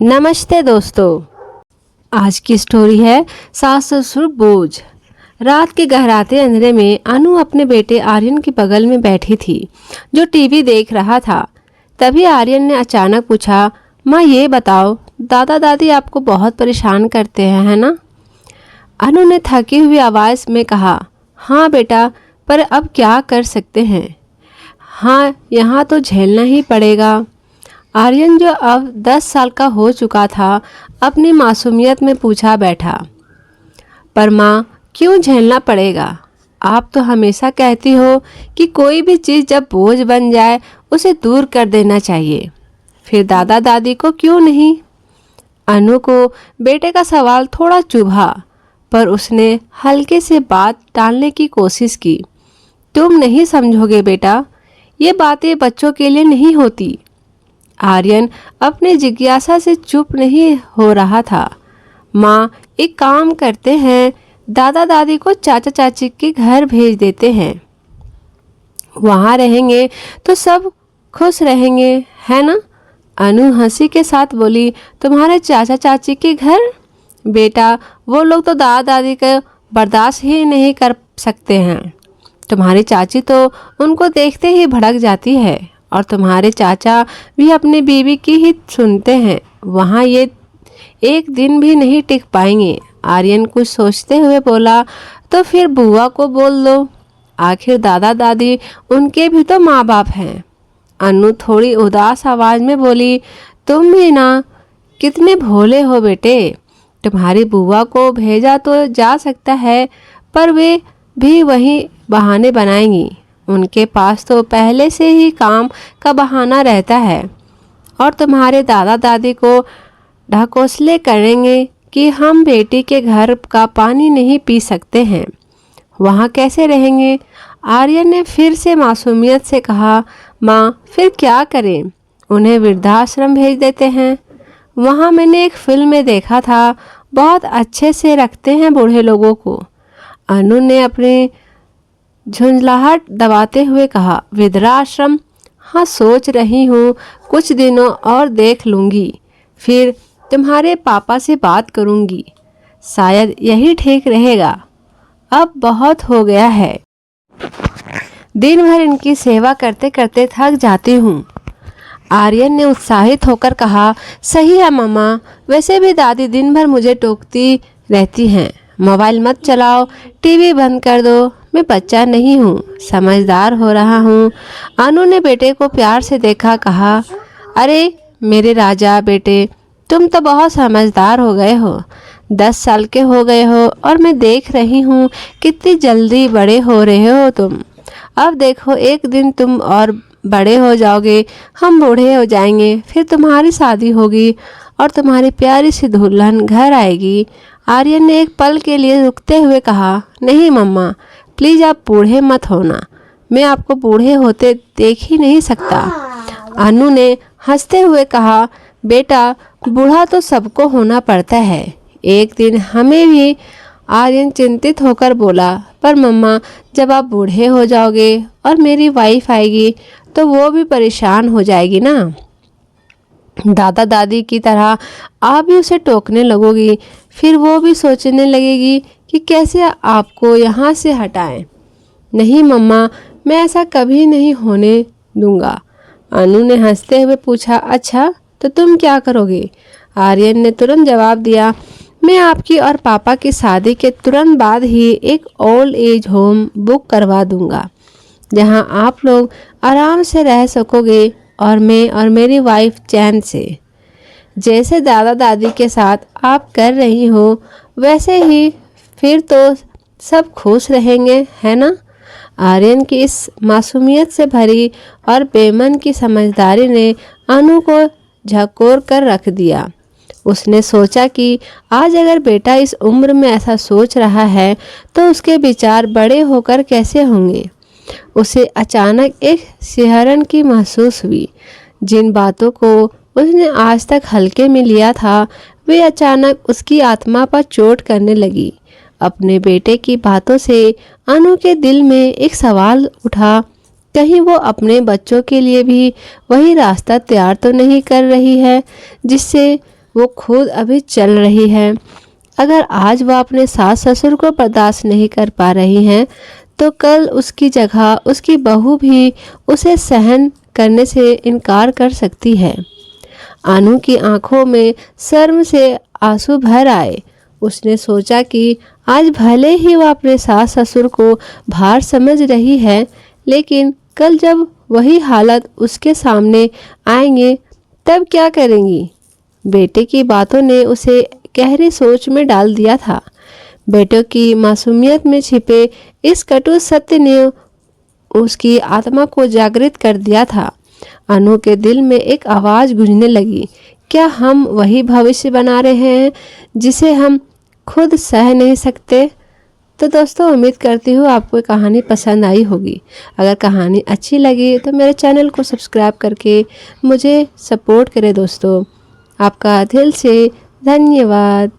नमस्ते दोस्तों। आज की स्टोरी है सास ससुर बोझ। रात के गहराते अंधेरे में अनु अपने बेटे आर्यन के बगल में बैठी थी जो टीवी देख रहा था। तभी आर्यन ने अचानक पूछा, माँ ये बताओ, दादा दादी आपको बहुत परेशान करते हैं, है ना? अनु ने थकी हुई आवाज़ में कहा, हाँ बेटा, पर अब क्या कर सकते हैं। हाँ, यहाँ तो झेलना ही पड़ेगा। आर्यन जो अब 10 साल का हो चुका था, अपनी मासूमियत में पूछा बैठा, पर माँ क्यों झेलना पड़ेगा? आप तो हमेशा कहती हो कि कोई भी चीज़ जब बोझ बन जाए उसे दूर कर देना चाहिए, फिर दादा दादी को क्यों नहीं? अनु को बेटे का सवाल थोड़ा चुभा, पर उसने हल्के से बात टालने की कोशिश की। तुम नहीं समझोगे बेटा, ये बातें बच्चों के लिए नहीं होती। आर्यन अपने जिज्ञासा से चुप नहीं हो रहा था। माँ, एक काम करते हैं, दादा दादी को चाचा चाची के घर भेज देते हैं, वहाँ रहेंगे तो सब खुश रहेंगे, है ना? अनु हंसी के साथ बोली, तुम्हारे चाचा चाची के घर? बेटा, वो लोग तो दादा दादी का बर्दाश्त ही नहीं कर सकते हैं। तुम्हारी चाची तो उनको देखते ही भड़क जाती है, और तुम्हारे चाचा भी अपनी बीवी की ही सुनते हैं, वहाँ ये एक दिन भी नहीं टिक पाएंगे। आर्यन कुछ सोचते हुए बोला, तो फिर बुआ को बोल दो, आखिर दादा दादी उनके भी तो माँ बाप हैं। अनु थोड़ी उदास आवाज़ में बोली, तुम भी ना कितने भोले हो बेटे। तुम्हारी बुआ को भेजा तो जा सकता है, पर वे भी वही बहाने बनाएंगी। उनके पास तो पहले से ही काम का बहाना रहता है, और तुम्हारे दादा दादी को ढकोसले करेंगे कि हम बेटी के घर का पानी नहीं पी सकते हैं, वहाँ कैसे रहेंगे? आर्यन ने फिर से मासूमियत से कहा, माँ फिर क्या करें? उन्हें वृद्धाश्रम भेज देते हैं। वहाँ मैंने एक फिल्म में देखा था, बहुत अच्छे से रखते हैं बूढ़े लोगों को। अनु ने अपने झुंझलाहट दबाते हुए कहा, वृद्धाश्रम? हाँ, सोच रही हूँ कुछ दिनों और देख लूँगी, फिर तुम्हारे पापा से बात करूँगी, शायद यही ठीक रहेगा। अब बहुत हो गया है, दिन भर इनकी सेवा करते करते थक जाती हूँ। आर्यन ने उत्साहित होकर कहा, सही है मम्मा, वैसे भी दादी दिन भर मुझे टोकती रहती हैं, मोबाइल मत चलाओ, टीवी बंद कर दो। मैं बच्चा नहीं हूँ, समझदार हो रहा हूँ। अनु ने बेटे को प्यार से देखा, कहा, अरे मेरे राजा बेटे, तुम तो बहुत समझदार हो गए हो। 10 साल के हो गए हो, और मैं देख रही हूँ कितनी जल्दी बड़े हो रहे हो तुम। अब देखो, एक दिन तुम और बड़े हो जाओगे, हम बूढ़े हो जाएंगे, फिर तुम्हारी शादी होगी और तुम्हारी प्यारी सी दुल्हन घर आएगी। आर्यन ने एक पल के लिए रुकते हुए कहा, नहीं मम्मा, प्लीज़ आप बूढ़े मत होना, मैं आपको बूढ़े होते देख ही नहीं सकता। अनु ने हंसते हुए कहा, बेटा, बूढ़ा तो सबको होना पड़ता है, एक दिन हमें भी। आर्यन चिंतित होकर बोला, पर मम्मा, जब आप बूढ़े हो जाओगे और मेरी वाइफ आएगी तो वो भी परेशान हो जाएगी ना। दादा दादी की तरह आप भी उसे टोकने लगोगी, फिर वो भी सोचने लगेगी कि कैसे आपको यहाँ से हटाएं। नहीं मम्मा, मैं ऐसा कभी नहीं होने दूंगा। अनु ने हंसते हुए पूछा, अच्छा तो तुम क्या करोगे? आर्यन ने तुरंत जवाब दिया, मैं आपकी और पापा की शादी के तुरंत बाद ही एक ओल्ड एज होम बुक करवा दूंगा, जहाँ आप लोग आराम से रह सकोगे, और मैं और मेरी वाइफ चैन से। जैसे दादा दादी के साथ आप कर रही हो वैसे ही, फिर तो सब खुश रहेंगे, है ना? आर्यन की इस मासूमियत से भरी और बेमन की समझदारी ने अनु को झकोर कर रख दिया। उसने सोचा कि आज अगर बेटा इस उम्र में ऐसा सोच रहा है तो उसके विचार बड़े होकर कैसे होंगे। उसे अचानक एक सिहरन की महसूस हुई। जिन बातों को उसने आज तक हल्के में लिया था, वे अचानक उसकी आत्मा पर चोट करने लगी। अपने बेटे की बातों से अनु के दिल में एक सवाल उठा, कहीं वो अपने बच्चों के लिए भी वही रास्ता तैयार तो नहीं कर रही है जिससे वो खुद अभी चल रही है। अगर आज वह अपने सास ससुर को बर्दाश्त नहीं कर पा रही हैं तो कल उसकी जगह उसकी बहू भी उसे सहन करने से इनकार कर सकती है। अनु की आंखों में शर्म से आंसू भर आए। उसने सोचा कि आज भले ही वह अपने सास ससुर को भार समझ रही है, लेकिन कल जब वही हालत उसके सामने आएंगे तब क्या करेंगी। बेटे की बातों ने उसे गहरी सोच में डाल दिया था। बेटों की मासूमियत में छिपे इस कटु सत्य ने उसकी आत्मा को जागृत कर दिया था। अनु के दिल में एक आवाज़ गूंजने लगी, क्या हम वही भविष्य बना रहे हैं जिसे हम खुद सह नहीं सकते। तो दोस्तों, उम्मीद करती हूँ आपको कहानी पसंद आई होगी। अगर कहानी अच्छी लगी तो मेरे चैनल को सब्सक्राइब करके मुझे सपोर्ट करें दोस्तों। आपका दिल से धन्यवाद।